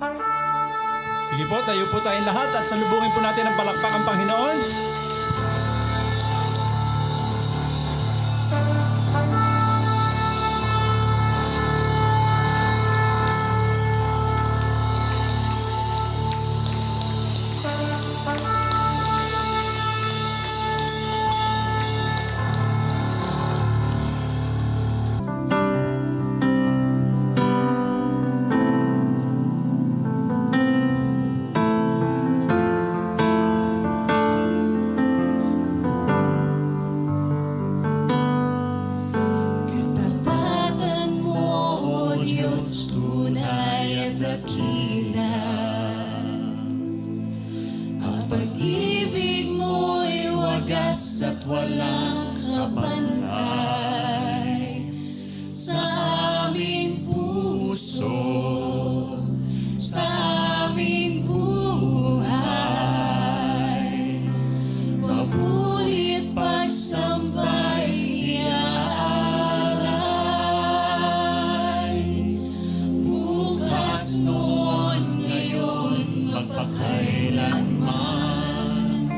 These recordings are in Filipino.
Sige po, tayo po tayong lahat at salubungin po natin ang palakpak ang Panginoon. Katapatan mo, O Diyos, tunay at dakila. Ang pag-ibig mo'y wagas at walang kapantay. Sa aming puso, sa aming buhay, papulit pagsambay iaalay. Bukas, noon, ngayon, magpakailanman,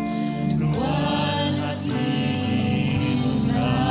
luwalhatiin ka.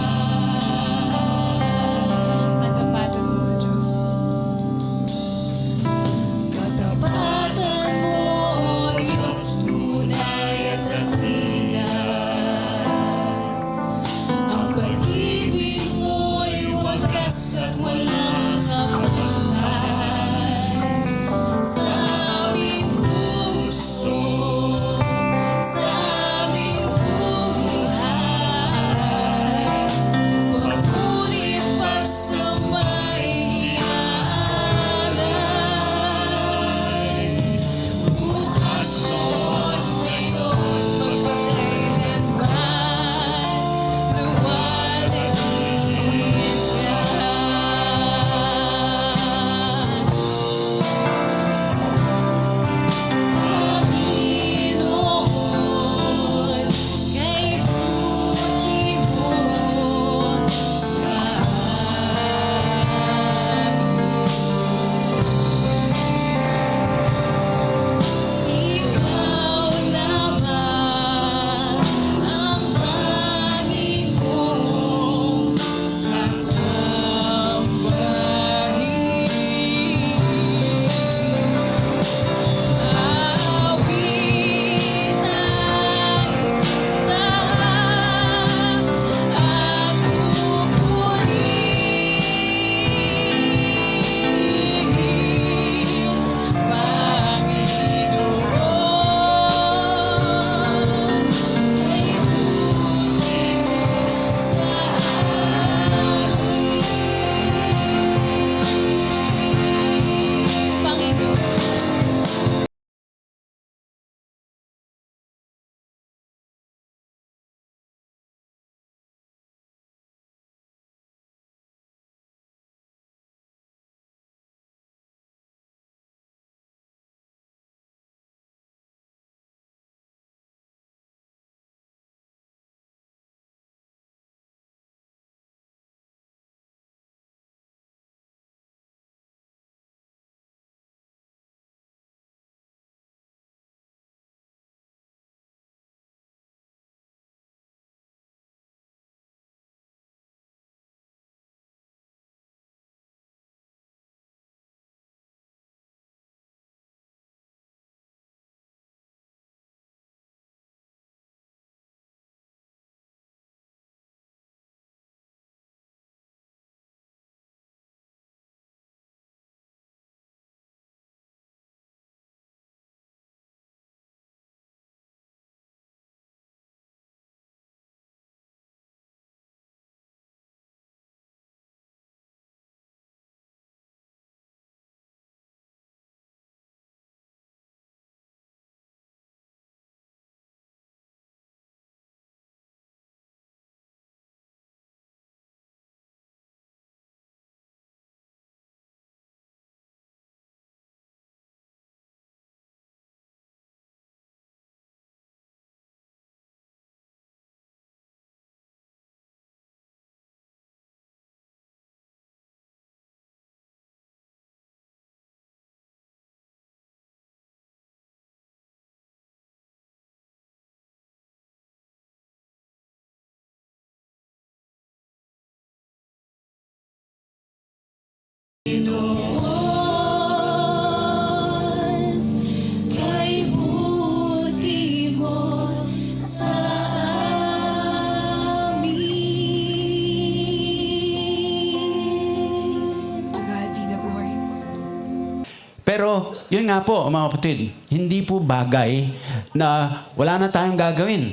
Pero, yun nga po, mga kapatid, hindi po bagay na wala na tayong gagawin.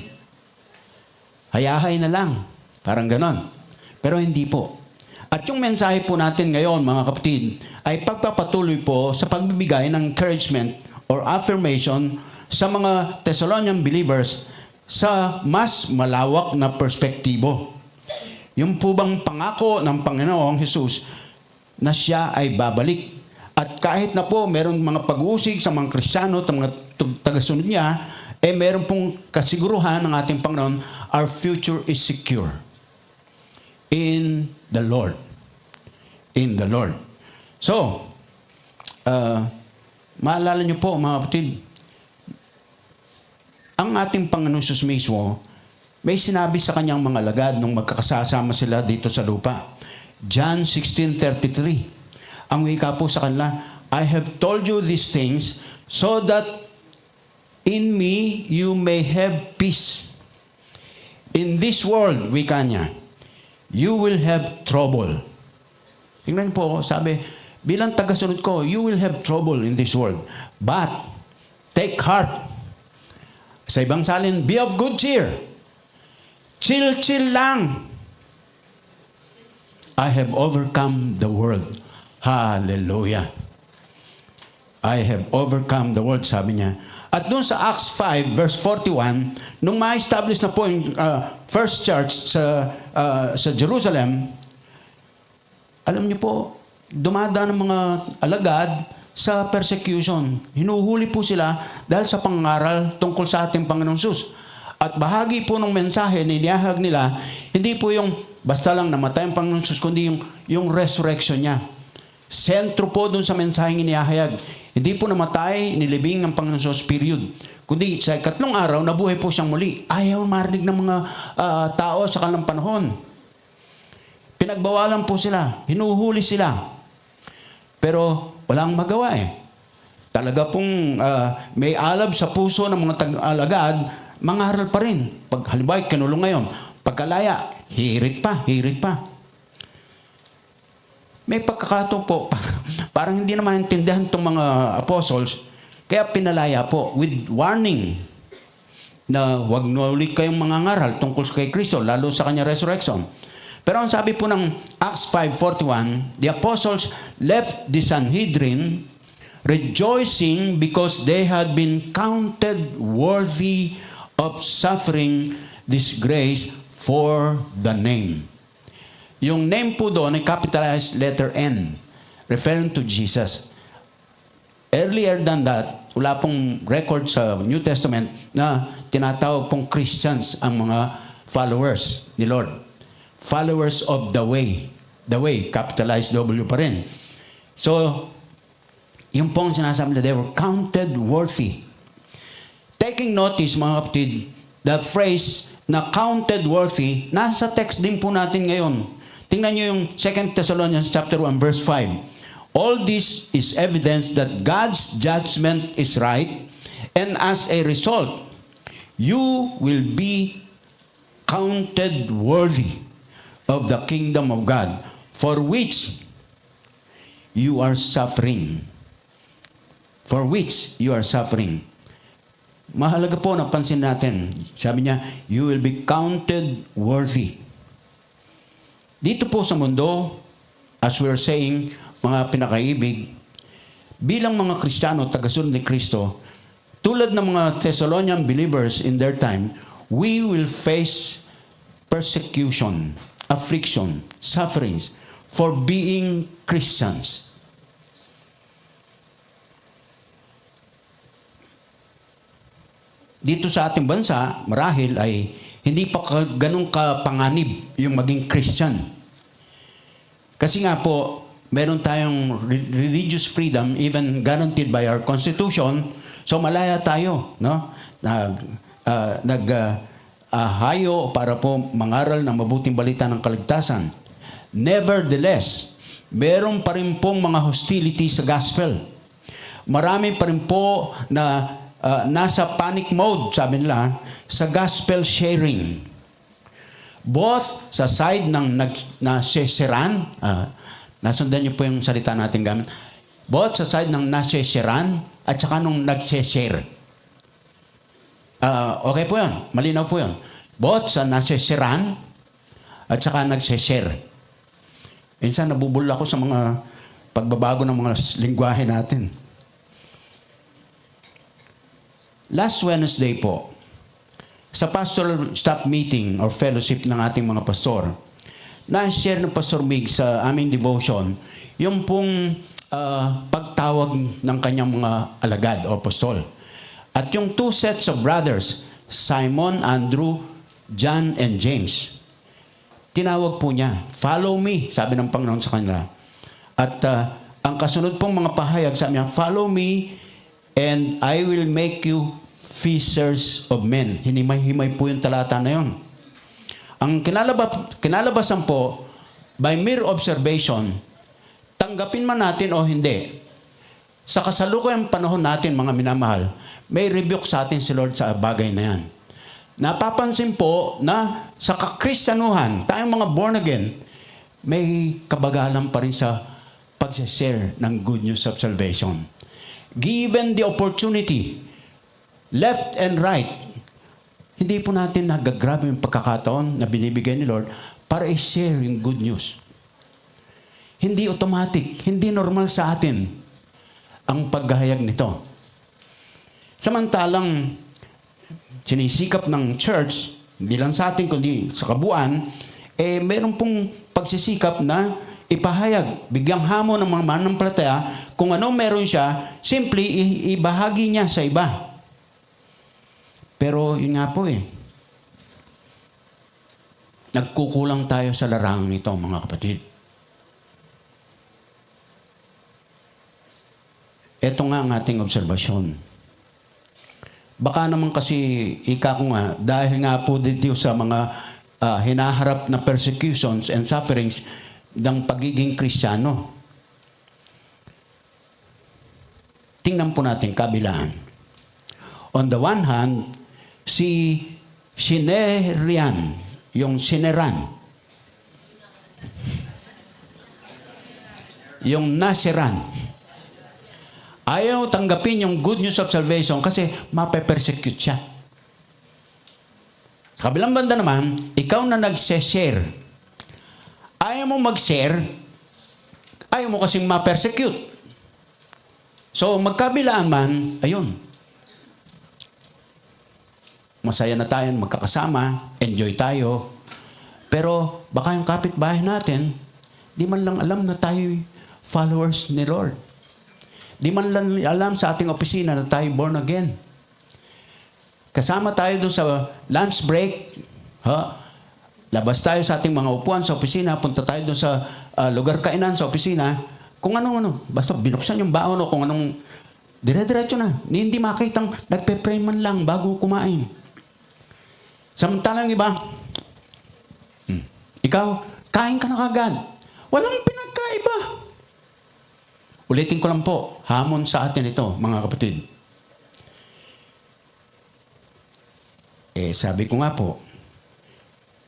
Hayahay na lang. Parang ganon. Pero hindi po. At yung mensahe po natin ngayon, mga kapatid, ay pagpapatuloy po sa pagbibigay ng encouragement or affirmation sa mga Thessalonian believers sa mas malawak na perspektibo. Yung po bang pangako ng Panginoong Hesus na siya ay babalik. At kahit na po meron mga pag-uusig sa mga Kristiyano at mga tagasunod niya, meron pong kasiguruhan ng ating Panginoon, our future is secure. In the Lord. In the Lord. So, maalala niyo po mga kapatid, ang ating Panginoon Jesus mismo, may sinabi sa kanyang mga alagad nung magkakasama sila dito sa lupa. John 16:33. Ang wika po sa kanila, I have told you these things so that in me you may have peace. In this world, wika niya, you will have trouble. Tingnan po, sabi, bilang tagasunod ko, you will have trouble in this world. But, take heart. Sa ibang salin, be of good cheer. Chill lang. I have overcome the world. Hallelujah. I have overcome the world, sabi niya. At doon sa Acts 5, verse 41, nung ma-establish na po yung first church sa Jerusalem, alam niyo po, dumadaan ng mga alagad sa persecution. Hinuhuli po sila dahil sa pangaral tungkol sa ating Panginoong Sus. At bahagi po ng mensahe na inihahag nila, hindi po yung basta lang namatay ang Panginoong Sus, kundi yung resurrection niya. Sentro po doon sa mensaheng inihahayag. Hindi po namatay, nilibing ng Panginoon Sus, period. Kundi sa ikatlong araw, nabuhay po siyang muli. Ayaw marinig ng mga tao sa kanilang panahon. Pinagbawalan po sila. Hinuhuli sila. Pero walang magawa eh. Talaga pong may alab sa puso ng mga alagad, mangaral pa rin. Pag halimbawa, kinulong ngayon. Pagkalaya, hirit pa. May pagkakataon po, parang hindi na maintindihan itong mga apostles, kaya pinalaya po with warning na huwag na ulit kayong mangangaral tungkol kay Kristo, lalo sa kanya resurrection. Pero ang sabi po ng Acts 5:41, the apostles left the Sanhedrin rejoicing because they had been counted worthy of suffering disgrace for the name. Yung name po doon ay capitalized letter N, referring to Jesus. Earlier than that, wala pong record sa New Testament na tinatawag pong Christians ang mga followers ni Lord. Followers of the way. The way, capitalized W pa rin. So, yung pong sinasabi na they were counted worthy. Taking notice, mga kapatid, the phrase na counted worthy, nasa text din po natin ngayon. Tingnan niyo yung 2 Thessalonians chapter 1 verse 5. All this is evidence that God's judgment is right, and as a result, you will be counted worthy of the kingdom of God, for which you are suffering. For which you are suffering. Mahalaga po, napansin natin. Sabi niya, you will be counted worthy. Dito po sa mundo, as we are saying, mga pinakaibig, bilang mga Kristiyano, tagasunod ni Kristo, tulad ng mga Thessalonian believers in their time, we will face persecution, affliction, sufferings for being Christians. Dito sa ating bansa, marahil ay hindi pa ganun kapanganib yung maging Christian. Kasi nga po, meron tayong religious freedom, even guaranteed by our Constitution, so malaya tayo, no? Hayo para po mangaral ng mabuting balita ng kaligtasan. Nevertheless, meron pa rin pong mga hostility sa gospel. Marami pa rin po na nasa panic mode, sabi nila, sa gospel sharing. Both sa side ng nasisiran, nasundan niyo po yung salita natin gamit, Both sa side ng nasesharean at saka nung nagseshare. Okay po yun. Malinaw po yun. Both sa nasesharean at saka nagseshare. Minsan nabubul ako sa mga pagbabago ng mga lingwahe natin. Last Wednesday po, sa pastoral staff meeting or fellowship ng ating mga pastor, na-share ng Pastor Mig sa aming devotion yung pong pagtawag ng kanyang mga alagad o apostol. At yung two sets of brothers, Simon, Andrew, John, and James, tinawag po niya, follow me, sabi ng Panginoon sa kanila. At ang kasunod pong mga pahayag, sabi niya, follow me and I will make you fishers of men. Hinimay-himay po yung talata na yun. Ang kinalabasan po, by mere observation, tanggapin man natin o hindi, sa kasalukuyang panahon natin, mga minamahal, may rebuke sa atin si Lord sa bagay na yan. Napapansin po na sa kakristyanuhan, tayong mga born again, may kabagalan pa rin sa pag-share ng good news of salvation. Given the opportunity, left and right, hindi po natin nagagrab yung pagkakataon na binibigay ni Lord para i-share yung good news. Hindi automatic, hindi normal sa atin ang paghahayag nito. Samantalang sinisikap ng church, hindi lang sa atin kundi sa kabuuan, meron pong pagsisikap na ipahayag, bigyang hamon ng mga mananampalataya, kung ano meron siya, simply ibahagi niya sa iba. Pero yun nga po nagkukulang tayo sa larangan nito, mga kapatid. Ito nga ang ating obserbasyon. Baka naman kasi, ika ko nga, dahil nga po dito sa mga hinaharap na persecutions and sufferings ng pagiging Kristiyano. Tingnan po natin kabilaan. On the one hand, si Sinerian, yung Sineran, yung Nasiran, ayaw tanggapin yung good news of salvation kasi mape-persecute siya. Sa kabilang banda naman, ikaw na nagse-share, ayaw mo mag-share, ayaw mo kasing ma-persecute. So, magkabilaan man, ayun. Masaya na tayo, magkakasama, enjoy tayo. Pero, baka yung kapitbahay natin, di man lang alam na tayo followers ni Lord. Di man lang alam sa ating opisina na tayo born again. Kasama tayo doon sa lunch break, labas tayo sa ating mga upuan sa opisina, punta tayo doon sa lugar kainan sa opisina, kung ano-ano, basta binuksan yung baon o kung anong, dire-diretso na. Hindi makitang nagpe-pray man lang bago kumain. Samantalang iba, ikaw, kain ka na kagad. Walang pinagkaiba. Ulitin ko lang po, hamon sa atin ito, mga kapatid. Sabi ko nga po,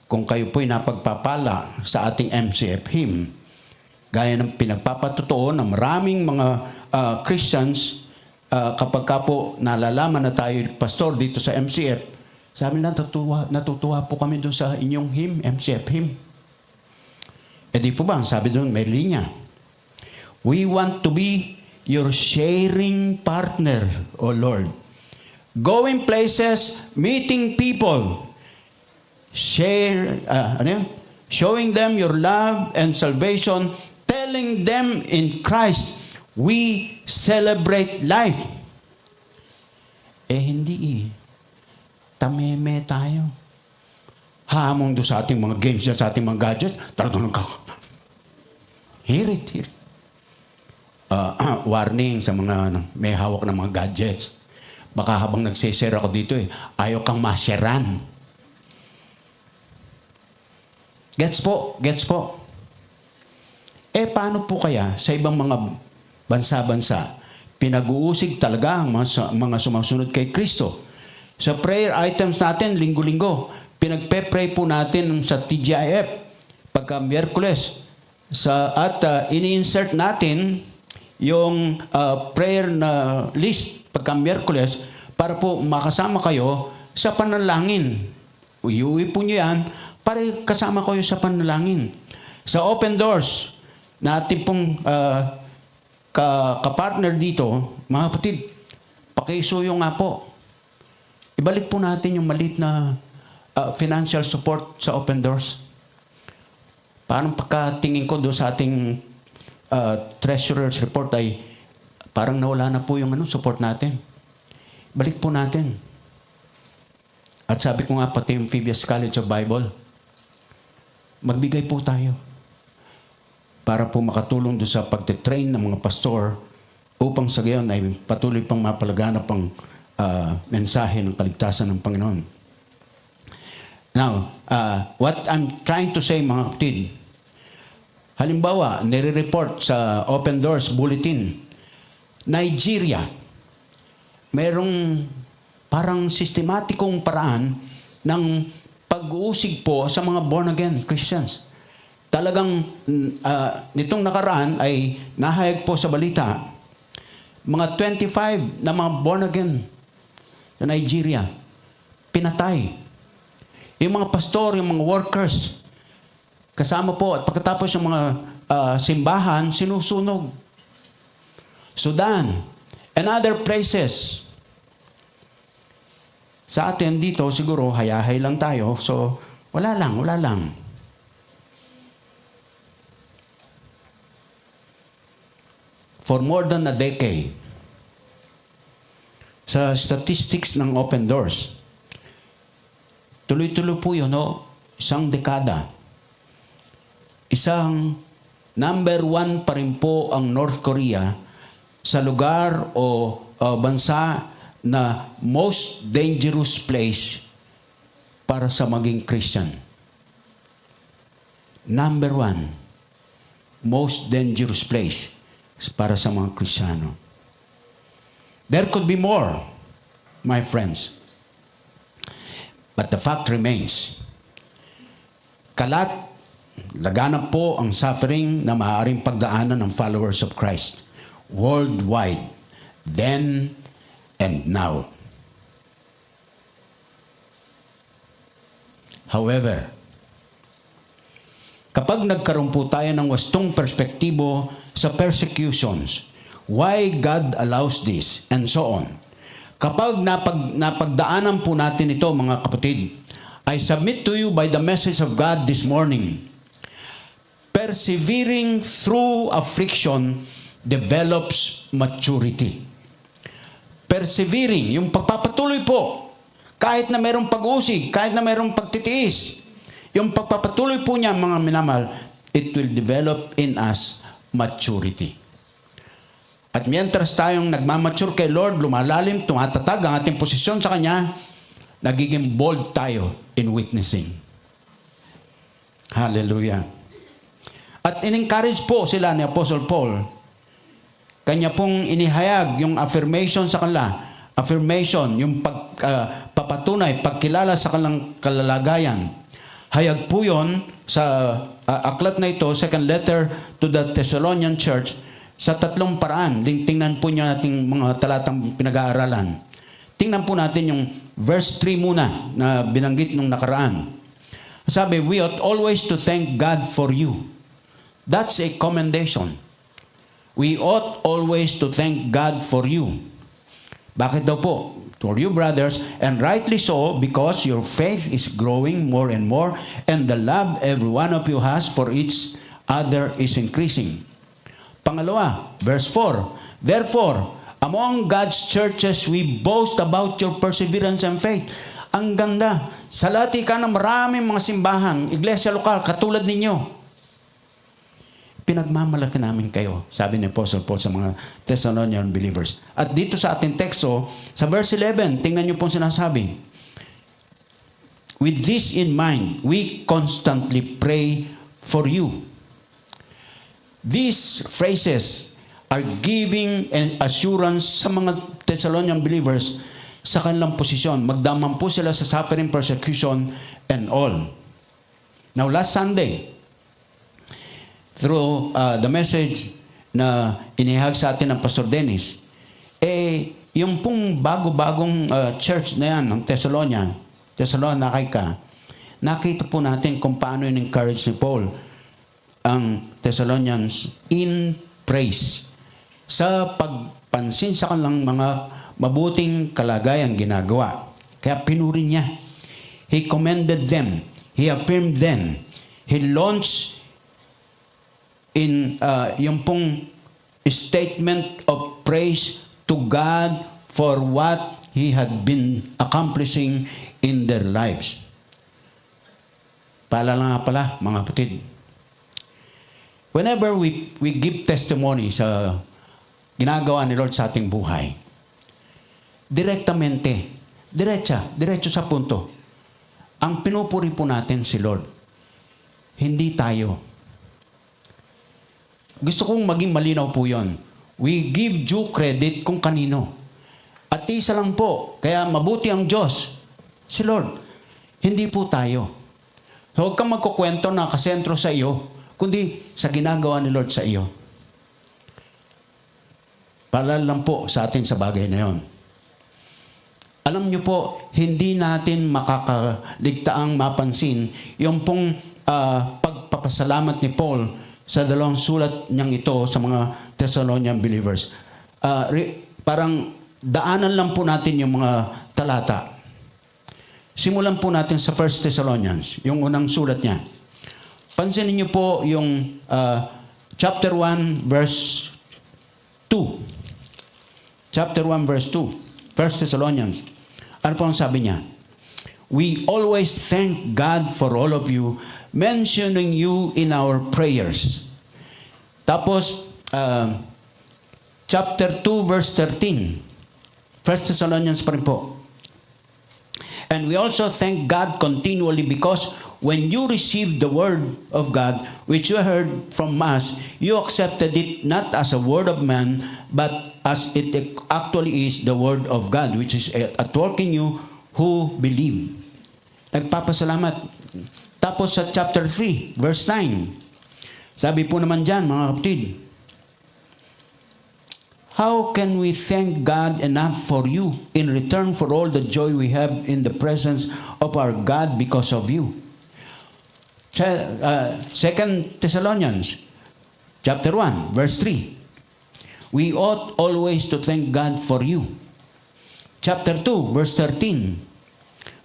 kung kayo po'y napagpapala sa ating MCF hymn, gaya ng pinagpapatotoo ng maraming mga Christians, kapag ka po nalalaman na tayo pastor dito sa MCF, sabi nila, natutuwa po kami doon sa inyong hymn, MCF hymn. Di po ba, sabi doon, may linya. We want to be your sharing partner, O Lord. Going places, meeting people, showing them your love and salvation, telling them in Christ, we celebrate life. Hindi tameme tayo. Hamon doon sa ating mga games, sa ating mga gadgets, talagang hear it. Warning sa mga may hawak ng mga gadgets. Baka habang nagsishare ako dito ayaw kang masyaran. Gets po? Paano po kaya sa ibang mga bansa-bansa, pinag-uusig talaga ang mga sumusunod kay Kristo? Sa prayer items natin, linggo-linggo, pinagpe-pray po natin sa TGIF, pagka Miyerkules, at ini-insert natin yung prayer na list pagka Miyerkules para po makasama kayo sa panalangin. Iuwi po nyo yan para kasama kayo sa panalangin. Sa Open Doors, na ating pong kapartner dito, mga kapatid, pakisuyo nga po. Ibalik po natin yung maliit na financial support sa Open Doors. Parang pagkatingin ko doon sa ating treasurer's report ay parang nawala na po yung support natin. Balik po natin. At sabi ko nga pati yung Phoebus College of Bible, magbigay po tayo para po makatulong doon sa pagtitrain ng mga pastor upang sa gayon ay patuloy pang mapalaganap ang mensahe ng kaligtasan ng Panginoon. Now, what I'm trying to say mga kapatid, halimbawa, nire-report sa Open Doors Bulletin, Nigeria, merong parang sistematikong paraan ng pag-uusig po sa mga born-again Christians. Talagang nitong nakaraan ay nahayag po sa balita, mga 25 na mga born-again sa Nigeria, pinatay. Yung mga pastor, yung mga workers, kasama po, at pagkatapos yung mga simbahan, sinusunog. Sudan and other places. Sa atin dito, siguro, hayahay lang tayo. So, wala lang. For more than a decade, sa statistics ng Open Doors, tuloy-tuloy po yun, isang dekada. Isang number 1 pa rin po ang North Korea sa lugar o bansa na most dangerous place para sa maging Christian. Number 1, most dangerous place para sa mga Kristiyano. There could be more, my friends. But the fact remains, laganap po ang suffering na maaaring pagdaanan ng followers of Christ worldwide, then and now. However, kapag nagkaroon po tayo ng wastong perspektibo sa persecutions, why God allows this, and so on. Kapag napagdaanan po natin ito, mga kapatid, I submit to you by the message of God this morning, persevering through affliction develops maturity. Persevering, yung pagpapatuloy po, kahit na mayroong pag-uusig, kahit na mayroong pagtitiis, yung pagpapatuloy po niya, mga minamahal, it will develop in us maturity. At mientras tayong nagmamature kay Lord, lumalalim, tumatatag ang ating posisyon sa Kanya, nagiging bold tayo in witnessing. Hallelujah. At in-encourage po sila ni Apostle Paul. Kanya pong inihayag yung affirmation sa kanila. Affirmation, yung pagpapatunay, pagkilala sa kanilang kalalagayan. Hayag po yun sa aklat na ito, second letter to the Thessalonian Church, sa 3 paraan. Tingnan po niyo natin mga talatang pinag-aaralan. Tingnan po natin yung verse 3 muna na binanggit nung nakaraan. Sabi, we ought always to thank God for you. That's a commendation. We ought always to thank God for you. Bakit daw po? For you, brothers, and rightly so, because your faith is growing more and more, and the love every one of you has for each other is increasing. Pangalawa, verse 4, therefore, among God's churches, we boast about your perseverance and faith. Ang ganda. Sa lati ka ng maraming mga simbahan, iglesia lokal, katulad ninyo. Pinagmamalaki namin kayo, sabi ni Apostle Paul sa mga Thessalonian believers. At dito sa ating teksto, sa verse 11, tingnan niyo po sinasabi, with this in mind, we constantly pray for you. These phrases are giving an assurance sa mga Thessalonian believers sa kanilang posisyon. Magdaman po sila sa suffering, persecution, and all. Now, last Sunday, through the message na inihag sa atin ng Pastor Dennis, yung pong bago-bagong church na yan ng Thessalonica, nakita po natin kung paano in-encourage ni Paul ang Thessalonians in praise sa pagpansin sa kanilang mga mabuting kalagayan ginagawa. Kaya pinuri niya. He commended them. He affirmed them. He launched in yung pong statement of praise to God for what He had been accomplishing in their lives. Paalala nga pala, mga kapatid. Whenever we give testimony sa ginagawa ni Lord sa ating buhay, diretso sa punto. Ang pinupuri po natin si Lord, hindi tayo. Gusto kong maging malinaw po yon. We give due credit kung kanino. At isa lang po, kaya mabuti ang Diyos, si Lord. Hindi po tayo. So, huwag kang magkukwento na kasentro sa iyo, kundi sa ginagawa ni Lord sa iyo. Paalala lang po sa atin sa bagay na yon. Alam niyo po, hindi natin makakaligtaang mapansin yung pong pagpapasalamat ni Paul sa dalawang sulat niyang ito sa mga Thessalonian believers. Parang daanan lang po natin yung mga talata. Simulan po natin sa 1 Thessalonians, yung unang sulat niya. Pansinin niyo po yung chapter 1 verse 2. Chapter 1 verse 2. 1 Thessalonians. Ano po ang sabi niya? We always thank God for all of you, mentioning you in our prayers. Tapos, chapter 2 verse 13. 1 Thessalonians pa rin po. And we also thank God continually because when you received the word of God, which you heard from us, you accepted it not as a word of man, but as it actually is the word of God, which is at work in you who believe. Nagpapasalamat. Tapos sa chapter 3, verse 9, sabi po naman dyan, mga kapatid, how can we thank God enough for you in return for all the joy we have in the presence of our God because of you? 2 Thessalonians chapter 1, verse 3. We ought always to thank God for you. Chapter 2, verse 13.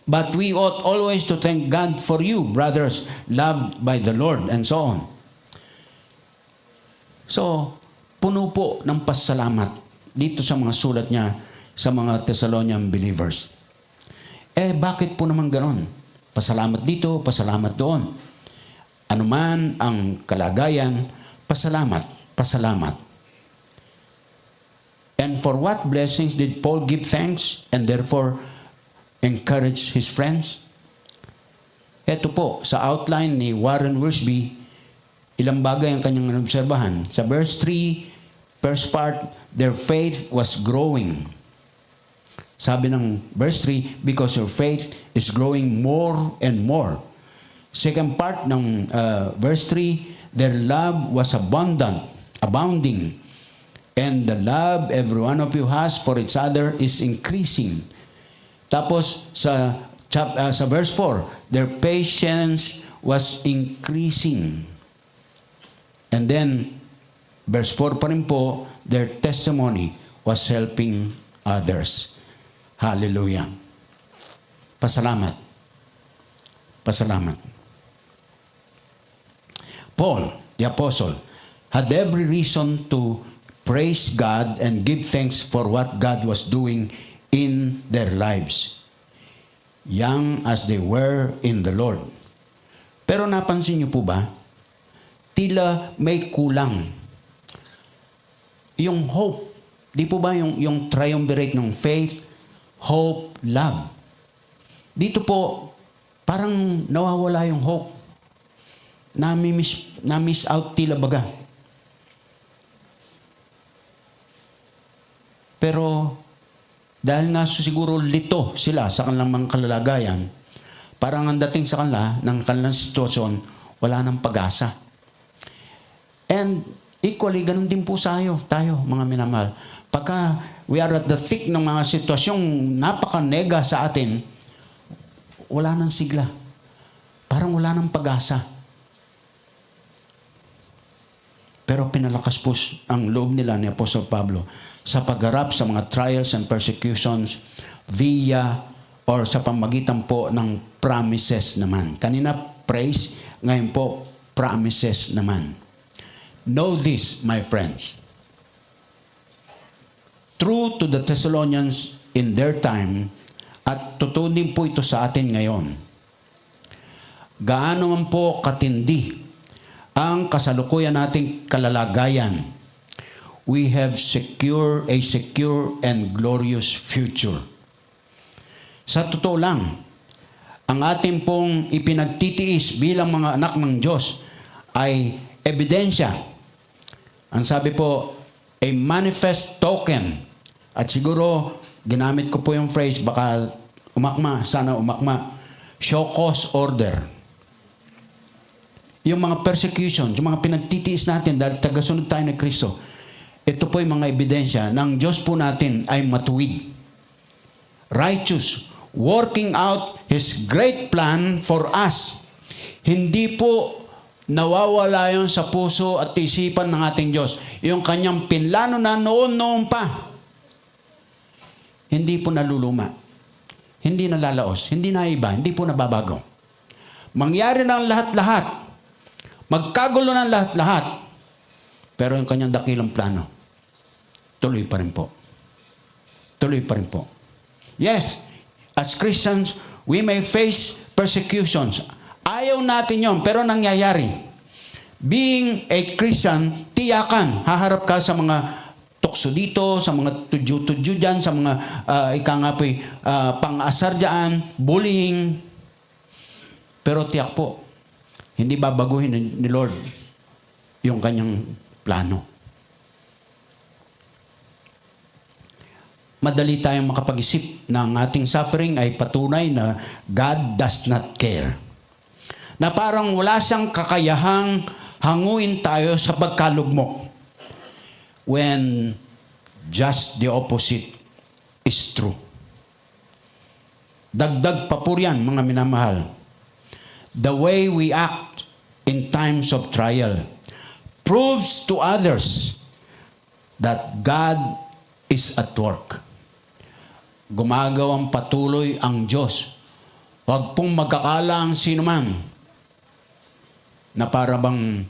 But we ought always to thank God for you, brothers, loved by the Lord, and so on. So, puno po ng pasalamat dito sa mga sulat niya sa mga Thessalonian believers. Bakit po naman ganon? Pasalamat dito, pasalamat doon. Anuman ang kalagayan, pasalamat, pasalamat. And for what blessings did Paul give thanks and therefore encourage his friends? Ito po, sa outline ni Warren Wiersbe, ilang bagay ang kanyang inobserbahan. Sa verse 3, first part, their faith was growing. Sabi ng verse 3, because your faith is growing more and more. Second part ng verse 3, their love was abundant, abounding. And the love every one of you has for each other is increasing. Tapos sa verse 4, their patience was increasing. And then, verse 4 pa rin po, their testimony was helping others. Hallelujah. Pasalamat. Pasalamat. Paul, the apostle, had every reason to praise God and give thanks for what God was doing in their lives, young as they were in the Lord. Pero napansin niyo po ba, tila may kulang. Yung hope, di po ba yung triumvirate ng faith, hope, love. Dito po, parang nawawala yung hope. Na-miss out tila baga. Pero dahil nga siguro lito sila sa kanilang mga kalalagayan, parang ang dating sa kanila ng kanilang sitwasyon, wala nang pag-asa. And Equally, ganun din po tayo mga minamahal. Pagka we are at the thick ng mga sitwasyong napaka-nega sa atin, wala nang sigla. Parang wala nang pag-asa. Pero pinalakas po ang loob nila ni Apostle Pablo sa pagharap sa mga trials and persecutions via or sa pamagitan po ng promises naman. Kanina praise, ngayon po promises naman. Know this, my friends. True to the Thessalonians in their time, at totoo din po ito sa atin ngayon. Gaano man po katindi ang kasalukuyan nating kalalagayan, we have a secure and glorious future. Sa totoo lang, ang ating pong ipinagtitiis bilang mga anak ng Diyos ay ebidensya. Ang sabi po, a manifest token. At siguro, ginamit ko po yung phrase, baka sana umakma, show cause order. Yung mga persecution, yung mga pinagtitiis natin dahil tagasunod tayo ng Kristo, ito po yung mga ebidensya ng Diyos po natin ay matuwid. Righteous, working out His great plan for us. Hindi po nawawala yun sa puso at isipan ng ating Diyos. Yung kanyang pinlano na noon pa. Hindi po naluluma. Hindi nalalaos. Hindi naiba. Hindi po nababago. Mangyari ng lahat-lahat. Magkagulo ng lahat-lahat. Pero yung kanyang dakilang plano, tuloy pa rin po. Tuloy pa rin po. Yes, as Christians, we may face persecutions. Ayaw natin yon, pero nangyayari. Being a Christian, tiyakan, haharap ka sa mga tukso dito, sa mga tudyo-tudyo dyan, sa mga pang-asar dyan, bullying. Pero tiyak po, hindi babaguhin ni Lord yung kanyang plano. Madali tayong makapag-isip na ang ating suffering ay patunay na God does not care. Na parang wala siyang kakayahang hanguin tayo sa pagkalugmok. When just the opposite is true. Dagdag pa po yan, mga minamahal. The way we act in times of trial proves to others that God is at work. Gumagawang patuloy ang Diyos. Huwag pong magkakala ang sino man na para bang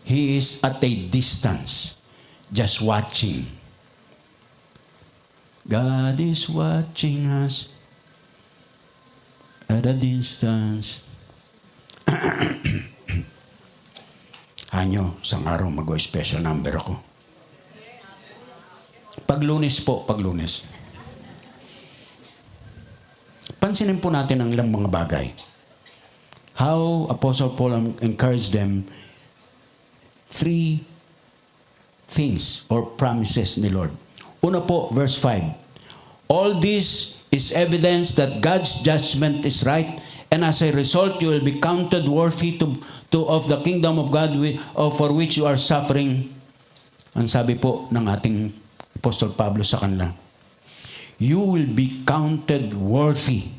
He is at a distance, just watching. God is watching us at a distance. Hanyo, isang araw mag-special number ako. Pag-Lunes po, pag-Lunes. Pansinin po natin ang ilang mga bagay. How Apostle Paul encouraged them, 3 things or promises ni Lord. Una po, verse 5. All this is evidence that God's judgment is right, and as a result, you will be counted worthy of the kingdom of God for which you are suffering. Ang sabi po ng ating Apostle Pablo sa kanila, you will be counted worthy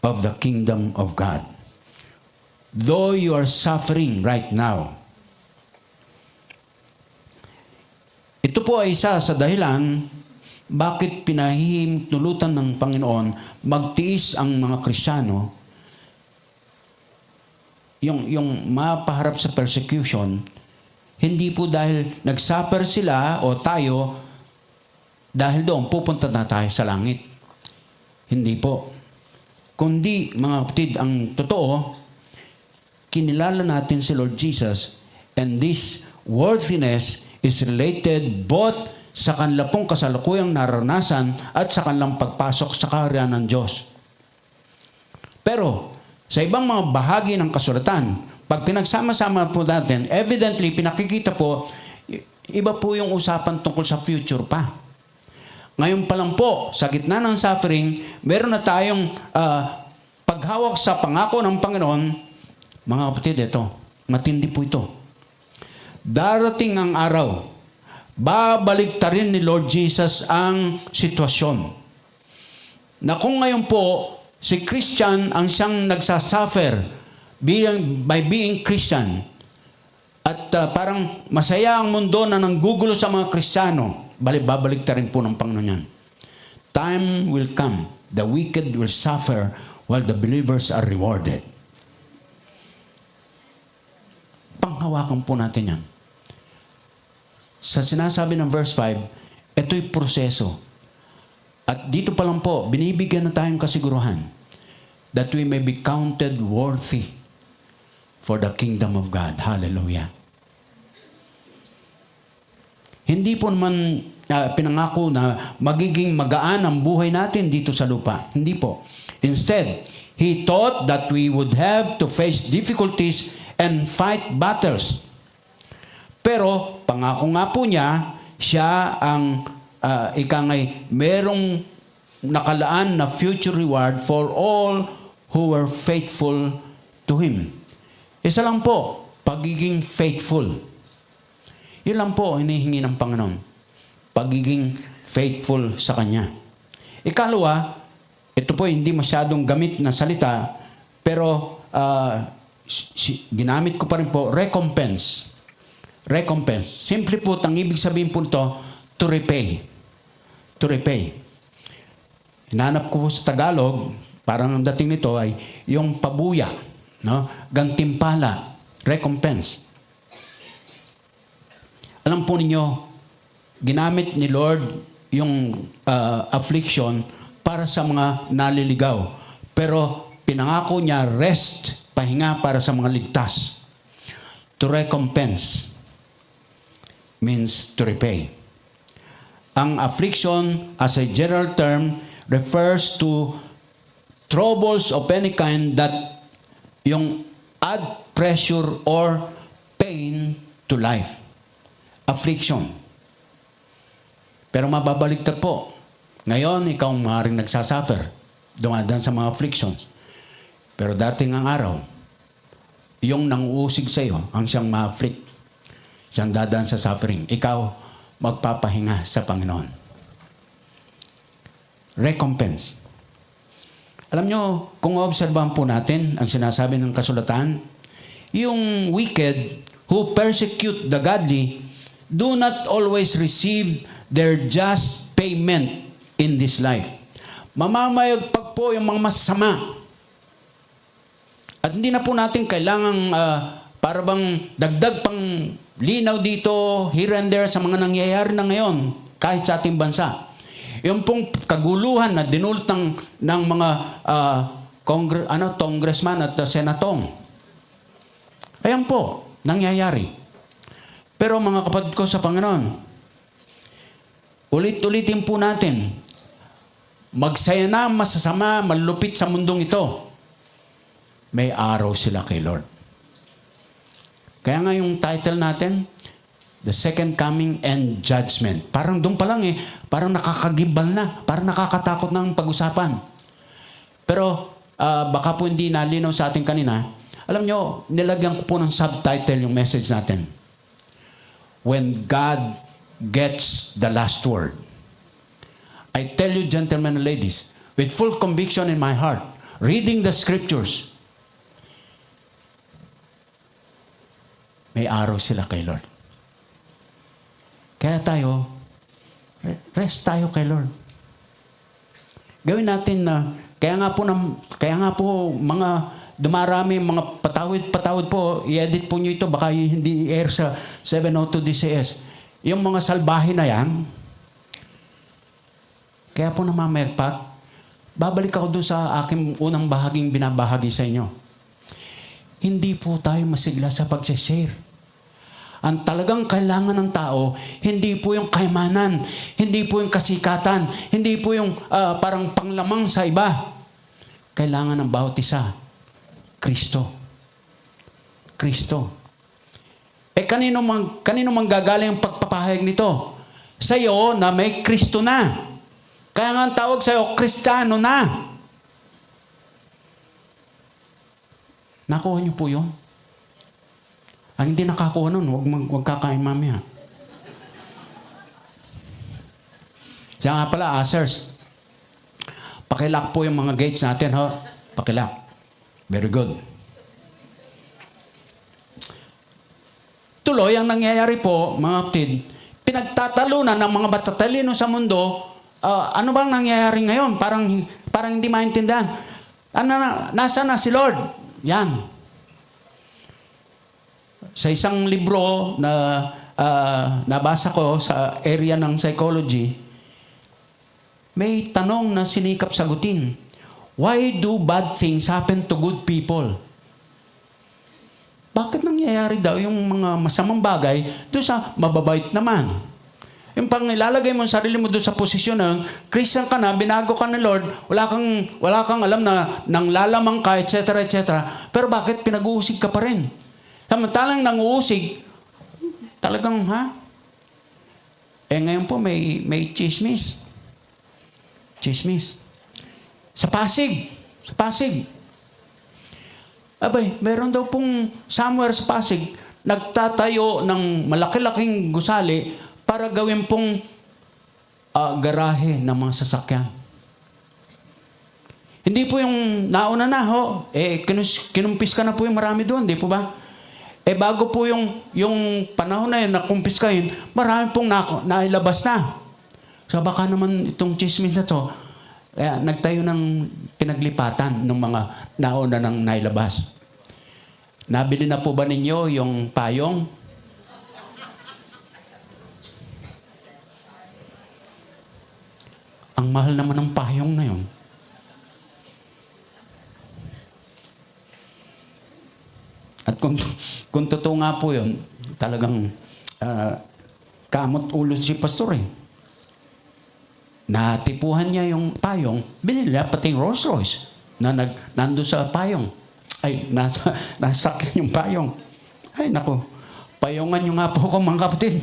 of the kingdom of God. Though you are suffering right now. Ito po ay isa sa dahilan bakit pinahihintulutan ng Panginoon magtiis ang mga Kristiyano yung mapaharap sa persecution, hindi po dahil nagsuffer sila o tayo dahil doon pupunta na tayo sa langit. Hindi po. Kundi, mga kapatid, ang totoo, kinilala natin si Lord Jesus, and this worthiness is related both sa kanila pong kasalukuyang naranasan at sa kanilang pagpasok sa kaharian ng Diyos. Pero, sa ibang mga bahagi ng kasulatan, pag pinagsama-sama po natin, evidently, pinakikita po, iba po yung usapan tungkol sa future pa. Ngayon pa lang po, sa gitna ng suffering, meron na tayong paghawak sa pangako ng Panginoon. Mga kapatid, ito, matindi po ito. darating ang araw, babalik ta rin ni Lord Jesus ang sitwasyon. Na kung ngayon po, si Christian ang siyang nagsasuffer by being Christian, at parang masaya ang mundo na nanggugulo sa mga Kristiyano, babalik ta rin po ng Panginoon yan. Time will come, the wicked will suffer while the believers are rewarded. Panghawakan po natin yan. Sa sinasabi ng verse 5, ito'y proseso. At dito pa lang po, binibigyan na tayong kasiguruhan that we may be counted worthy for the kingdom of God. Hallelujah. Hindi po naman pinangako na magiging magaan ang buhay natin dito sa lupa. Hindi po. Instead, He taught that we would have to face difficulties and fight battles. Pero, pangako nga po niya, siya ang merong nakalaan na future reward for all who were faithful to Him. Isa lang po, pagiging faithful. Yun lang po ang hinihingi ng Panginoon. Pagiging faithful sa Kanya. Ikalawa, ito po hindi masyadong gamit na salita, pero ginamit ko pa rin po, recompense. Recompense. Simple po, ang ibig sabihin po ito, to repay. To repay. Hinanap ko po sa Tagalog, parang ang dating nito ay yung pabuya, no? Gantimpala, recompense. Alam po ninyo, ginamit ni Lord yung affliction para sa mga naliligaw. Pero pinangako niya rest, pahinga para sa mga ligtas. To recompense means to repay. Ang affliction as a general term refers to troubles of any kind that yung add pressure or pain to life. Affliction. Pero mababaliktad po. Ngayon, ikaw maaaring nagsasuffer. Dumadaan sa mga afflictions. Pero dating ang araw, yung nanguusig sa iyo, ang siyang ma-afflict. Siyang dadaan sa suffering. Ikaw, magpapahinga sa Panginoon. Recompense. Alam nyo, kung obserbahan po natin ang sinasabi ng kasulatan, yung wicked who persecute the godly do not always receive their just payment in this life. Mamamayagpag po yung mga masama. At hindi na po natin kailangang para bang dagdag pang linaw dito, here and there sa mga nangyayari na ngayon, kahit sa ating bansa. Yung pong kaguluhan na dinulot ng mga congressman at senatong. Ayan po, nangyayari. Pero mga kapatid ko sa Panginoon, ulit-ulitin po natin, magsaya na masasama, malupit sa mundong ito. May araw sila kay Lord. Kaya nga yung title natin, The Second Coming and Judgment. Parang doon pa lang parang nakakagimbal na, parang nakakatakot ng pag-usapan. Pero baka po hindi nalinaw sa atin kanina. Alam nyo, nilagyan ko po ng subtitle yung message natin. When God gets the last word. I tell you, gentlemen and ladies, with full conviction in my heart, reading the scriptures, may araw sila kay Lord. Kaya tayo, rest tayo kay Lord. Gawin natin na, kaya nga po mga dumarami, mga patawid po, i-edit po nyo ito, baka hindi i-air sa 702 DCS. Yung mga salbahe na yan, kaya po namamayagpag, babalik ako doon sa aking unang bahaging binabahagi sa inyo. Hindi po tayo masigla sa pag-share. Ang talagang kailangan ng tao, hindi po yung kayamanan, hindi po yung kasikatan, hindi po yung parang panglamang sa iba. Kailangan ng bawat isa, Kristo. Kristo. Kanino manggagaling ang pagpapahayag nito? Sa iyo na may Kristo na. Kaya nga ang tawag sa iyo, Kristiyano na. Nakuha niyo po yun? Ang hindi nakakuha nun, huwag kakain mamaya. Siya nga pala, ushers. Pakilock po yung mga gates natin, ho. Pakilock. Very good. Tuloy, ang nangyayari po, mga kapatid, pinagtatalunan ng mga matatalino sa mundo, ano bang nangyayari ngayon? Parang hindi maintindihan. Nasa na si Lord? Yan. Sa isang libro na nabasa ko sa area ng psychology, may tanong na sinikap sagutin. Why do bad things happen to good people? Bakit nangyayari daw yung mga masamang bagay doon sa mababait naman? Yung pang ilalagay mo sarili mo doon sa posisyon na Christian ka na, binago ka ng Lord, wala kang alam na nang lalamang ka, etc., etc. Pero bakit pinag-uusig ka pa rin? Samantalang nang-uusig, talagang, ngayon po may chismis. Chismis. Sa Pasig. Abay, meron daw pong somewhere sa Pasig, nagtatayo ng malaki-laking gusali para gawin pong garahe ng mga sasakyan. Hindi po yung nauna na, ho. Kinumpis ka na po yung marami doon, di po ba? Bago po yung panahon na yun, nakumpiskahin, marami pong nailabas na. So baka naman itong chismis na to, nagtayo ng pinaglipatan ng mga nauna ng nailabas. Nabili na po ba ninyo yung payong? Ang mahal naman ng payong na yun. At kung totoo nga po yun, talagang kamot ulo si pastor eh. Natipuhan niya yung payong, binili niya pati yung Rolls Royce na nando sa payong. Ay, nasakyan yung payong. Ay, naku. Payongan niyo nga po ko, mga kapatid.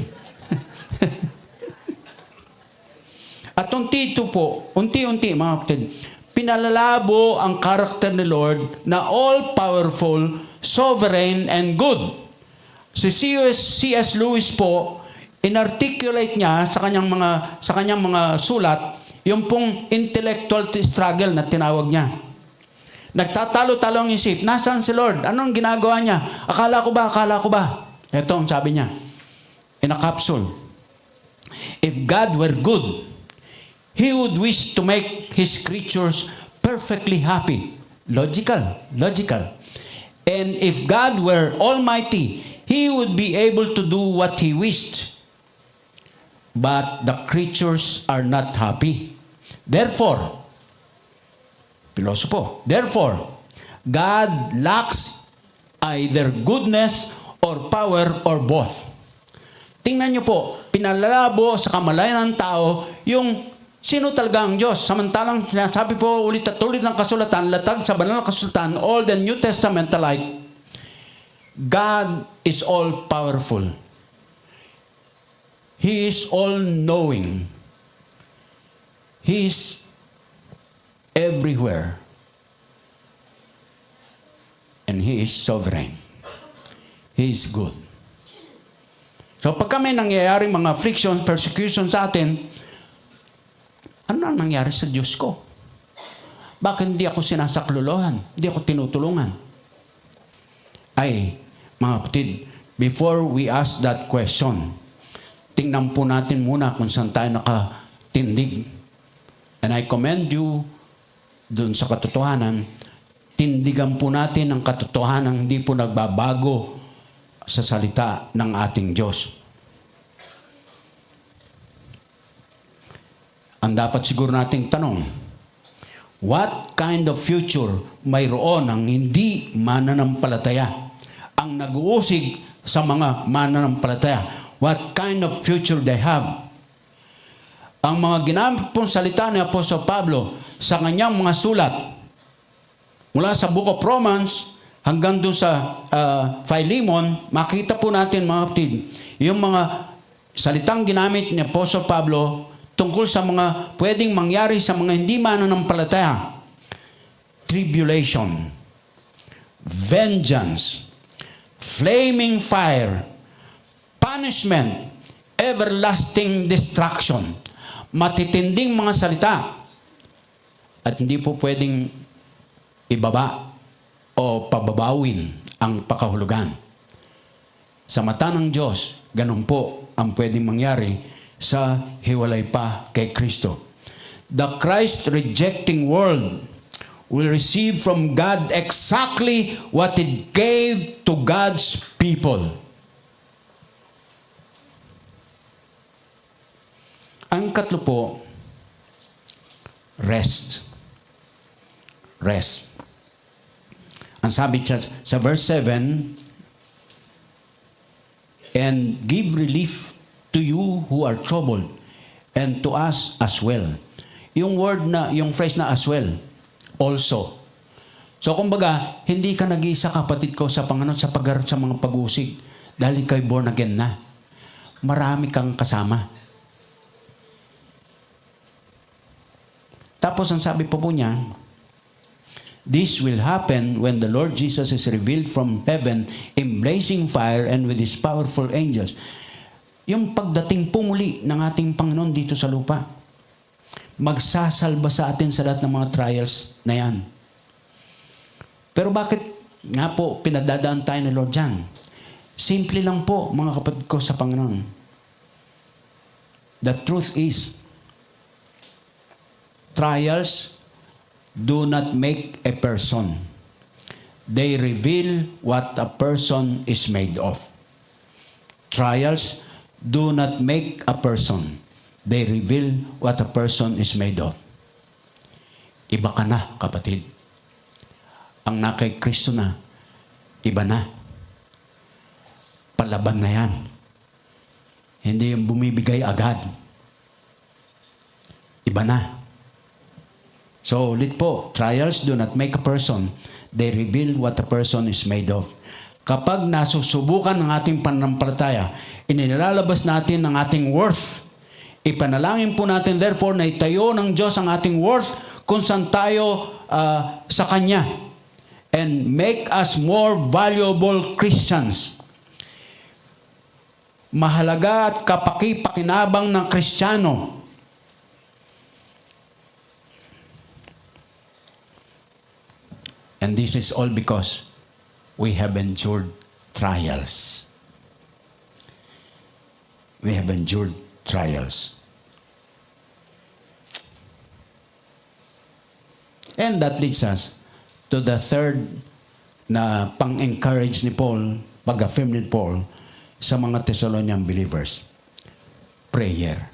At unti-unti, mga kapatid, pinalalabo ang karakter ni Lord na all-powerful, sovereign, and good. Si C.S. Lewis po, inarticulate niya sa kanyang mga sulat yung pong intellectual struggle na tinawag niya. Nagtatalo-talo ang isip. Nasaan si Lord? Anong ginagawa niya? Akala ko ba? Ito ang sabi niya. In a capsule. If God were good, He would wish to make His creatures perfectly happy. Logical. And if God were almighty, He would be able to do what He wished. But the creatures are not happy. Therefore, God lacks either goodness or power or both. Tingnan niyo po, pinalalabo sa kamalayan ng tao yung sino talaga ang Diyos. Samantalang sinasabi po ulit at ulit ng kasulatan, latag sa banal na kasulatan, Old and New Testament alike, God is all-powerful. He is all-knowing. He is everywhere. And He is sovereign. He is good. So pagka may nangyayaring mga friction, persecution sa atin, ano ang nangyari sa Diyos ko? Bakit hindi ako sinasaklolohan? Hindi ako tinutulungan? Ay, mga kapatid, before we ask that question, tingnan po natin muna kung saan tayo nakatindig. And I commend you dun sa katotohanan, tindigan po natin ang katotohanan hindi po nagbabago sa salita ng ating Diyos. Ang dapat siguro nating tanong, what kind of future mayroon ang hindi mananampalataya? Ang nag-uusig sa mga mananampalataya. What kind of future they have? Ang mga ginamit pong salita ni Apostol Pablo sa kanyang mga sulat, mula sa Book of Romans hanggang doon sa Philemon, makita po natin mga kapatid, yung mga salitang ginamit ni Apostol Pablo tungkol sa mga pwedeng mangyari sa mga hindi mananampalataya. Tribulation, vengeance, flaming fire, punishment, everlasting destruction. Matitinding mga salita. At hindi po pwedeng ibaba o pababawin ang pakahulugan. Sa mata ng Diyos, ganun po ang pwedeng mangyari sa hiwalay pa kay Kristo. The Christ-rejecting world will receive from God exactly what it gave to God's people. Ang katlo po, rest. Rest. Ang sabi sa verse 7, and give relief to you who are troubled, and to us as well. Yung phrase na as well, also. So kumbaga, hindi ka nag-iisa kapatid ko sa Panginoon sa pagharap sa mga pag-uusig dahil ikay born again na. Marami kang kasama. Tapos ang sabi po niya, this will happen when the Lord Jesus is revealed from heaven in blazing fire and with His powerful angels. Yung pagdating po muli ng ating Panginoon dito sa lupa, magsasalba sa atin sa lahat ng mga trials na yan. Pero bakit nga po pinadadaan tayo ni Lord dyan? Simple lang po, mga kapatid ko sa Panginoon. The truth is, trials do not make a person. They reveal what a person is made of. Trials do not make a person. They reveal what a person is made of. Iba ka na, kapatid. Ang nakay Kristo na, iba na. Palaban na yan. Hindi yung bumibigay agad. Iba na. So, ulit po, trials do not make a person. They reveal what a person is made of. Kapag nasusubukan ng ating pananampalataya, inilalabas natin ang ating worth. Ipanalangin po natin, therefore, na itayo ng Diyos ang ating worth kung saan tayo sa Kanya. And make us more valuable Christians. Mahalaga at kapaki-pakinabang ng Kristiyano. And this is all because we have endured trials. We have endured trials. And that leads us to the third na pang-encourage ni Paul, pag-affirm ni Paul sa mga Thessalonian believers. Prayer.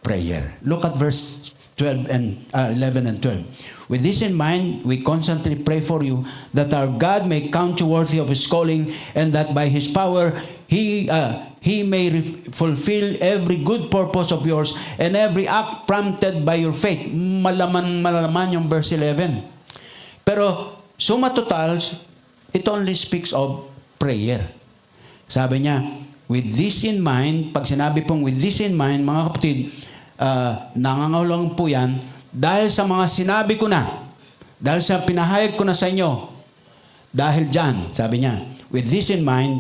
Prayer. Look at verse 12 and 11 and 12. With this in mind, we constantly pray for you that our God may count you worthy of His calling, and that by His power He may fulfill every good purpose of yours and every act prompted by your faith. Malaman yung verse 11. Pero summa total, it only speaks of prayer. Sabi niya, with this in mind, pag sinabi pong with this in mind, mga kapatid, nangangahulugan po yan dahil sa mga sinabi ko na, dahil sa pinahayag ko na sa inyo, dahil dyan, sabi niya, with this in mind,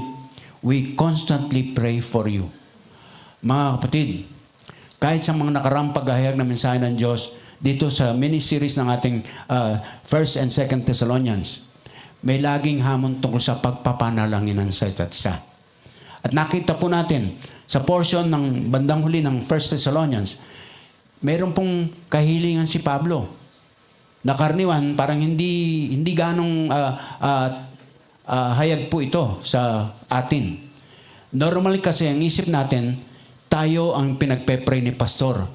we constantly pray for you. Mga kapatid, kahit sa mga nakaraang paghahayag na mensahe ng Diyos, dito sa mini-series ng ating 1st and 2nd Thessalonians, may laging hamon tungkol sa pagpapanalanginan sa isa't isa. At nakita po natin, sa portion ng bandang huli ng 1st Thessalonians, mayroon pong kahilingan si Pablo. Na karaniwan, parang hindi ganong hayag po ito sa atin. Normally kasi, ang isip natin, tayo ang pinagpe-pray ni pastor.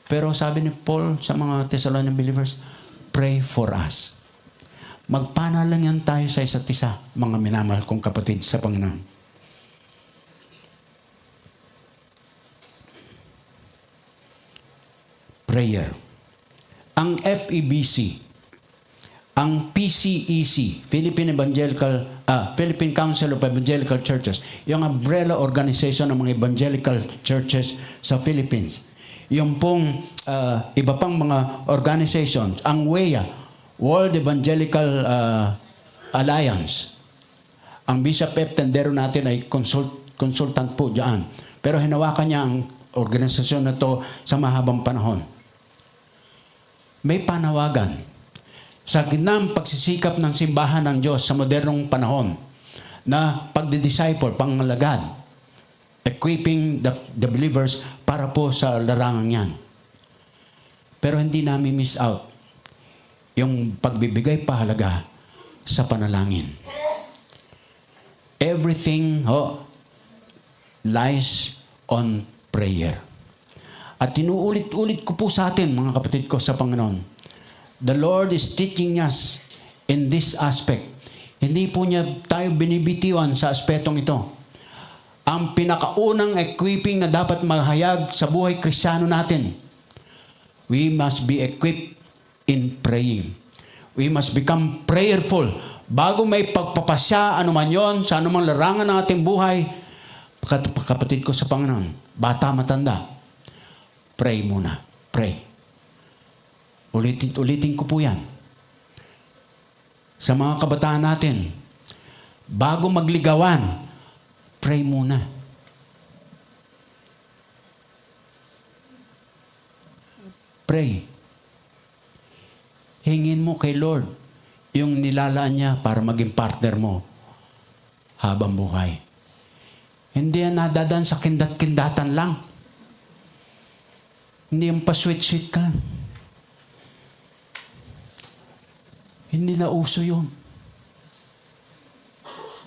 Pero sabi ni Paul sa mga Thessalonian believers, pray for us. Magpanalangan tayo sa isa't isa, mga minamahal kong kapatid sa Panginoon. Prayer. Ang FEBC, ang PCEC, Philippine Council of Evangelical Churches, yung umbrella organization ng mga evangelical churches sa Philippines. Yung pong iba pang mga organizations, ang WEA, World Evangelical Alliance. Ang Bishop F. Tendero natin ay consultant po dyan. Pero hinawakan niya ang organisasyon na to sa mahabang panahon. May panawagan sa gitna ng pagsisikap ng simbahan ng Diyos sa modernong panahon na pagdi-disciple, pangalagad, equipping the believers para po sa larangan yan. Pero hindi namin miss out yung pagbibigay pahalaga sa panalangin. Everything lies on prayer. At tinuulit-ulit ko po sa atin, mga kapatid ko sa Panginoon, the Lord is teaching us in this aspect. Hindi po niya tayo binibitiwan sa aspetong ito. Ang pinakaunang equipping na dapat mahayag sa buhay Kristiyano natin, we must be equipped in praying. We must become prayerful. Bago may pagpapasya, anuman yon, sa anumang larangan ng ating buhay, kapatid ko sa Panginoon, bata, matanda, pray muna. Pray. Ulitin ko po yan. Sa mga kabataan natin, bago magligawan, pray muna. Pray. Hingin mo kay Lord yung nilalaan niya para maging partner mo habang buhay. Hindi yan nadadaan sa kindat-kindatan lang. Hindi yung pa-sweet-sweet ka. Hindi na uso yun.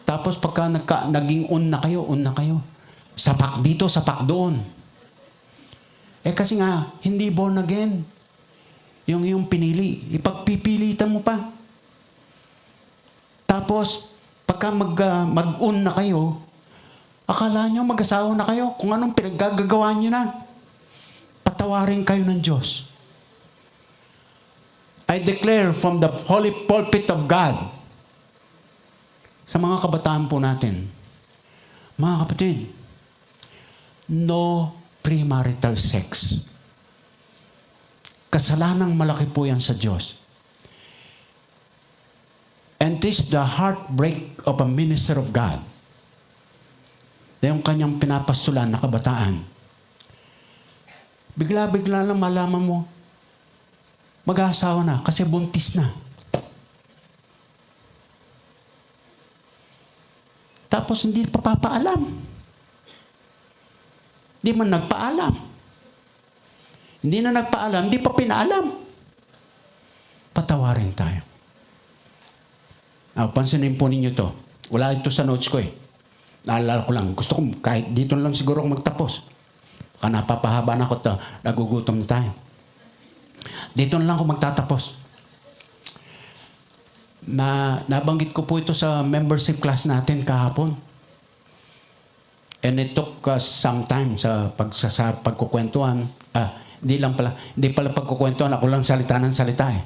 Tapos pagka naging on na kayo. Sapak dito, sapak doon. Kasi nga, hindi born again. Yung pinili. Ipagpipilitan mo pa. Tapos, pagka mag-on na kayo, akala nyo mag-asawa na kayo. Kung anong pinaggagawa nyo na. Patawarin kayo ng Diyos. I declare from the holy pulpit of God, sa mga kabataan po natin, mga kapatid, no premarital sex. Kasalanang malaki po yan sa Diyos. And this is the heartbreak of a minister of God. Yung kanyang pinapastulan na kabataan. Bigla-bigla lang malaman mo, mag-aasawa na kasi buntis na. Tapos hindi papapaalam. Hindi man nagpaalam. Hindi na nagpaalam, hindi pa pinaalam. Patawarin tayo. Pansinin po ninyo to. Wala ito sa notes ko eh. Naalala ko lang. Gusto ko kahit dito lang siguro ako magtapos. Baka napapahaba na ako to. Nagugutom na tayo. Dito lang ako magtatapos. Nabanggit ko po ito sa membership class natin kahapon. And it took us some time sa pagkukwentuhan. Hindi pala pagkukwentuhan. Ako lang salita ng salita eh.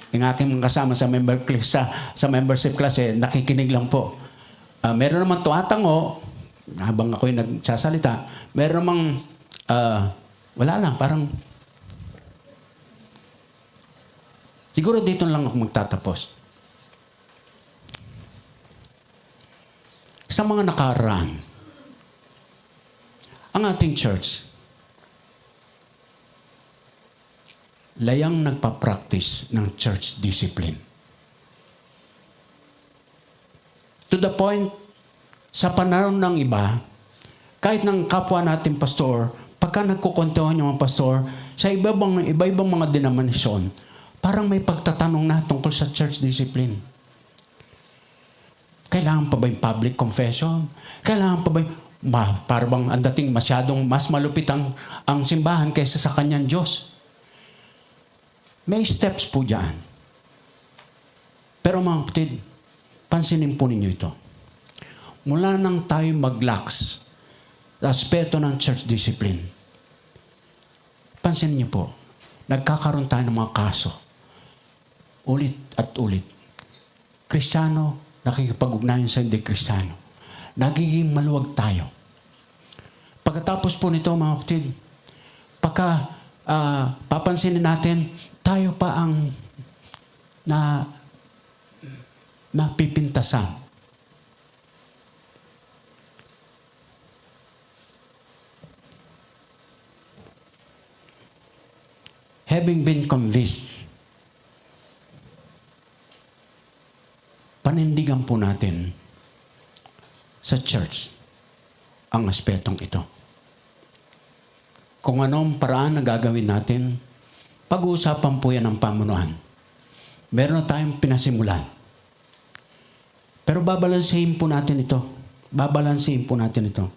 Yung aking mga kasama sa membership class nakikinig lang po. Meron naman tuwatango habang ako'y nagsasalita. Meron namang wala lang, parang siguro dito lang ako magtatapos. Sa mga nakaraan, ang ating church, layang nagpa-practice ng church discipline. To the point, sa panahon ng iba, kahit ng kapwa natin pastor, pagka nagkukwentuhan yung mga pastor, sa iba-ibang mga denominasyon, parang may pagtatanong na tungkol sa church discipline. Kailangan pa ba yung public confession? Kailangan pa ba yung parang ang dating masyadong mas malupit ang simbahan kaysa sa kanyang Diyos? May steps po dyan. Pero mga kapatid, pansinin po ninyo ito. Mula nang tayo mag-lax sa aspeto ng church discipline, pansinin niyo po, nagkakaroon tayo ng mga kaso. Ulit at ulit. Kristiyano, nakikipag-ugnayan sa hindi Kristiyano. Nagiging maluwag tayo. Pagkatapos po nito, mga kapatid, papansinin natin, tayo pa ang napipintasan. Having been convinced, panindigan po natin sa church ang aspetong ito. Kung anong paraan na gagawin natin, pag-uusapan po yan ng pamunuan. Meron na tayong pinasimulan. Pero babalansehin po natin ito. Babalansehin po natin ito.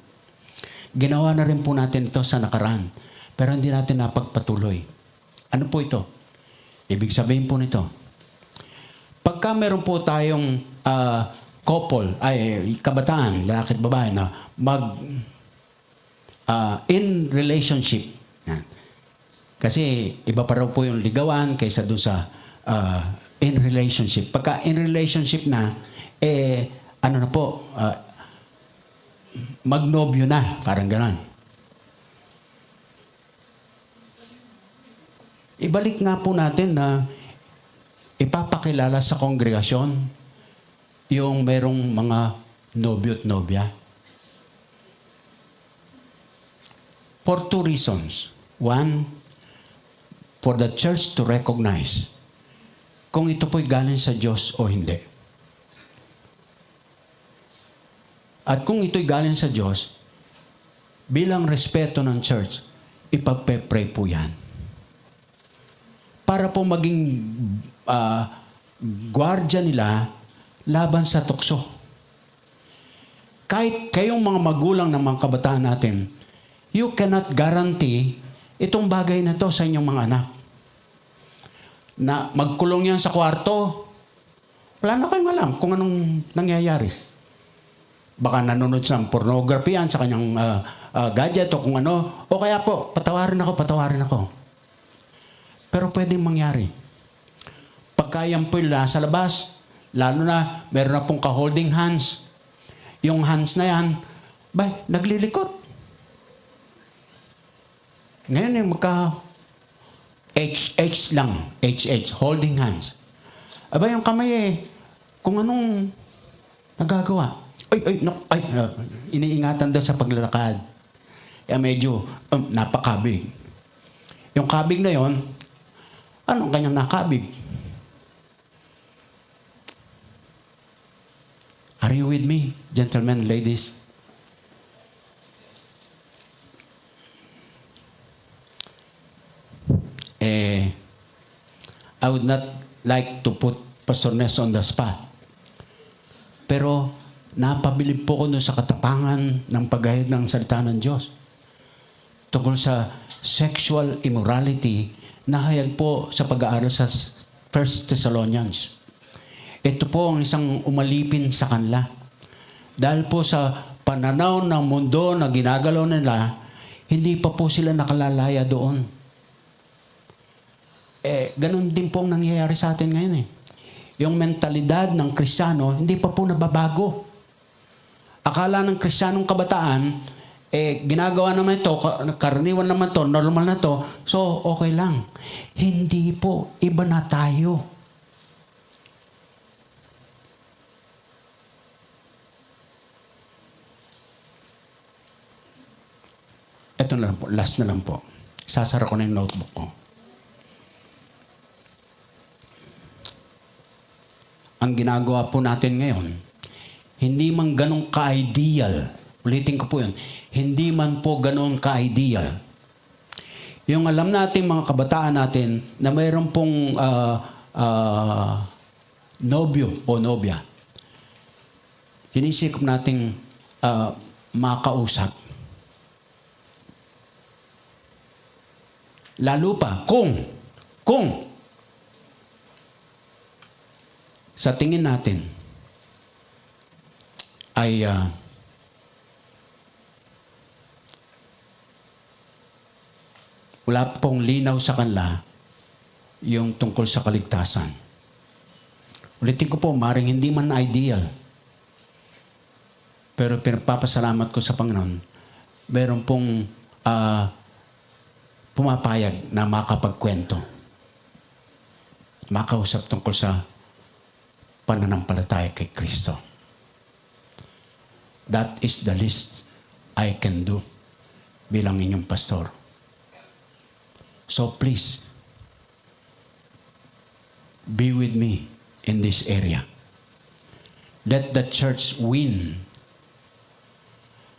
Ginawa na rin po natin ito sa nakaraan. Pero hindi natin napagpatuloy. Ano po ito? Ibig sabihin po nito, pagka meron po tayong couple, kabataan, lalaki at babae na in relationship. Yan. Kasi iba pa raw po yung ligawan kaysa doon sa in relationship. Pagka in relationship na, magnobyo na, parang gano'n. Ibalik nga po natin na ipapakilala sa kongregasyon yung merong mga nobyo at nobya. For two reasons. One, for the church to recognize kung ito po'y galing sa Diyos o hindi. At kung ito'y galing sa Diyos, bilang respeto ng church, ipagpe-pray po yan. Para po maging gwardiya nila laban sa tukso. Kahit kayong mga magulang ng mga kabataan natin, you cannot guarantee itong bagay na to sa inyong mga anak. Na magkulong yan sa kwarto, wala na kayong alam kung anong nangyayari. Baka nanonood sa pornography yan sa kanyang gadget o kung ano. O kaya po, patawarin ako. Pero pwedeng mangyari. Pagka yan po sa labas, lalo na meron na pong ka-holding hands. Yung hands na yan, naglilikot. Ngayon H lang. H, holding hands. Yung kamay kung anong nagagawa. Iniingatan daw sa paglalakad. Medyo napakabig. Yung kabig na yon, anong kanyang nakabig? Are you with me, gentlemen, ladies? I would not like to put Pastor Ness on the spot. Pero napabilib po ko doon sa katapangan ng paghahid ng salita ng Diyos. Tungkol sa sexual immorality, nahayag po sa pag-aaral sa 1 Thessalonians. Ito po ang isang umalipin sa kanila. Dahil po sa pananaw ng mundo na ginagalaw nila, hindi pa po sila nakalalaya doon. Ganun din po ang nangyayari sa atin ngayon Yung mentalidad ng Kristiyano, hindi pa po nababago. Akala ng Kristiyanong kabataan, ginagawa naman ito, karaniwan naman to, normal na to, so okay lang. Hindi po, iba na tayo. Ito na lang po, last na lang po. Sasara ko na yung notebook ko. Ang ginagawa po natin ngayon, hindi man ganong ka-ideal. Ulitin ko po yun. Hindi man po ganong ka-ideal. Yung alam natin, mga kabataan natin, na mayroon pong nobyo o nobya. Sinisikap nating makausap. Lalo pa, kung sa tingin natin ay wala pong linaw sa kanila yung tungkol sa kaligtasan. Ulitin ko po, maring hindi man ideal. Pero pinapapasalamat ko sa Panginoon, meron pong pumapayag na makapagkwento. Makausap tungkol sa pananampalataya kay Kristo. That is the least I can do bilang inyong pastor. So please, be with me in this area. Let the church win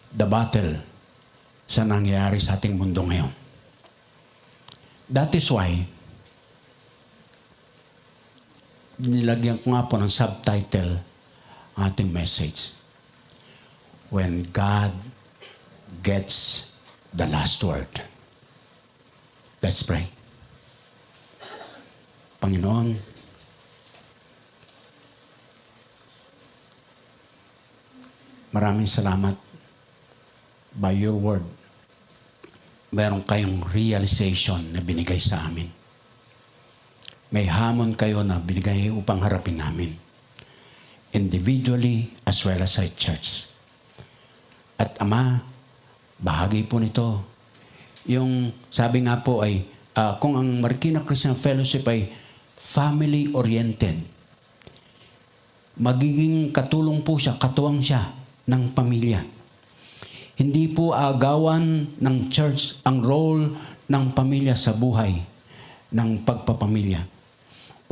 the battle sa nangyayari sa ating mundo ngayon. That is why, nilagyan ko nga po ng subtitle ang ating message. When God gets the last word. Let's pray. Panginoon, maraming salamat. By your word, meron kayong realization na binigay sa amin. May hamon kayo na binigay upang harapin namin. Individually as well as sa church. At Ama, bahagi po nito. Yung sabi nga po ay, kung ang Marikina Christian Fellowship ay family-oriented, magiging katulong po siya, katuwang siya ng pamilya. Hindi po agawan ng church ang role ng pamilya sa buhay ng pagpapamilya.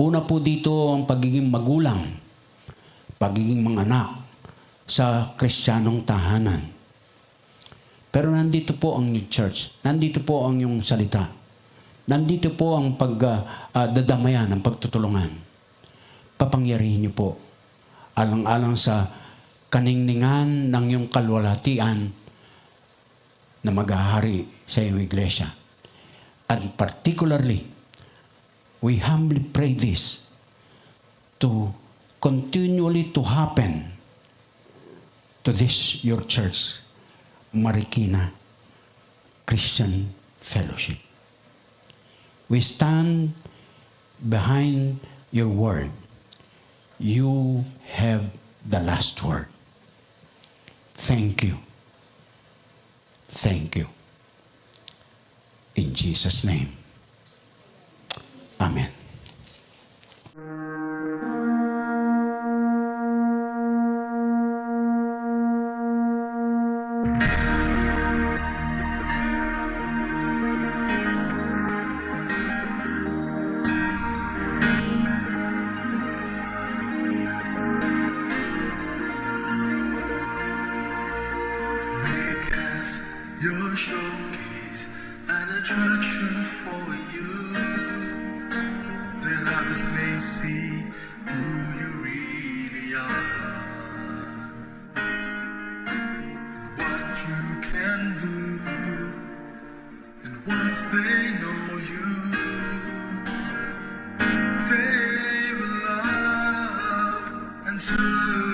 Una po dito ang pagiging magulang, pagiging mga anak sa Kristiyanong tahanan. Pero nandito po ang new church, nandito po ang yung salita, nandito po ang pagdadamayan, ang pagtutulungan. Papangyarihin niyo po, alang-alang sa kaningningan ng yung kalwalhatian na maghahari sa iyong iglesia. And particularly, we humbly pray this to continually to happen to this, your church, Marikina Christian Fellowship. We stand behind your word. You have the last word. Thank you. Thank you. In Jesus' name. Amen. Make us your showcase, an attraction for you. Then others may see who you really are, and what you can do. And once they know you, they will love and serve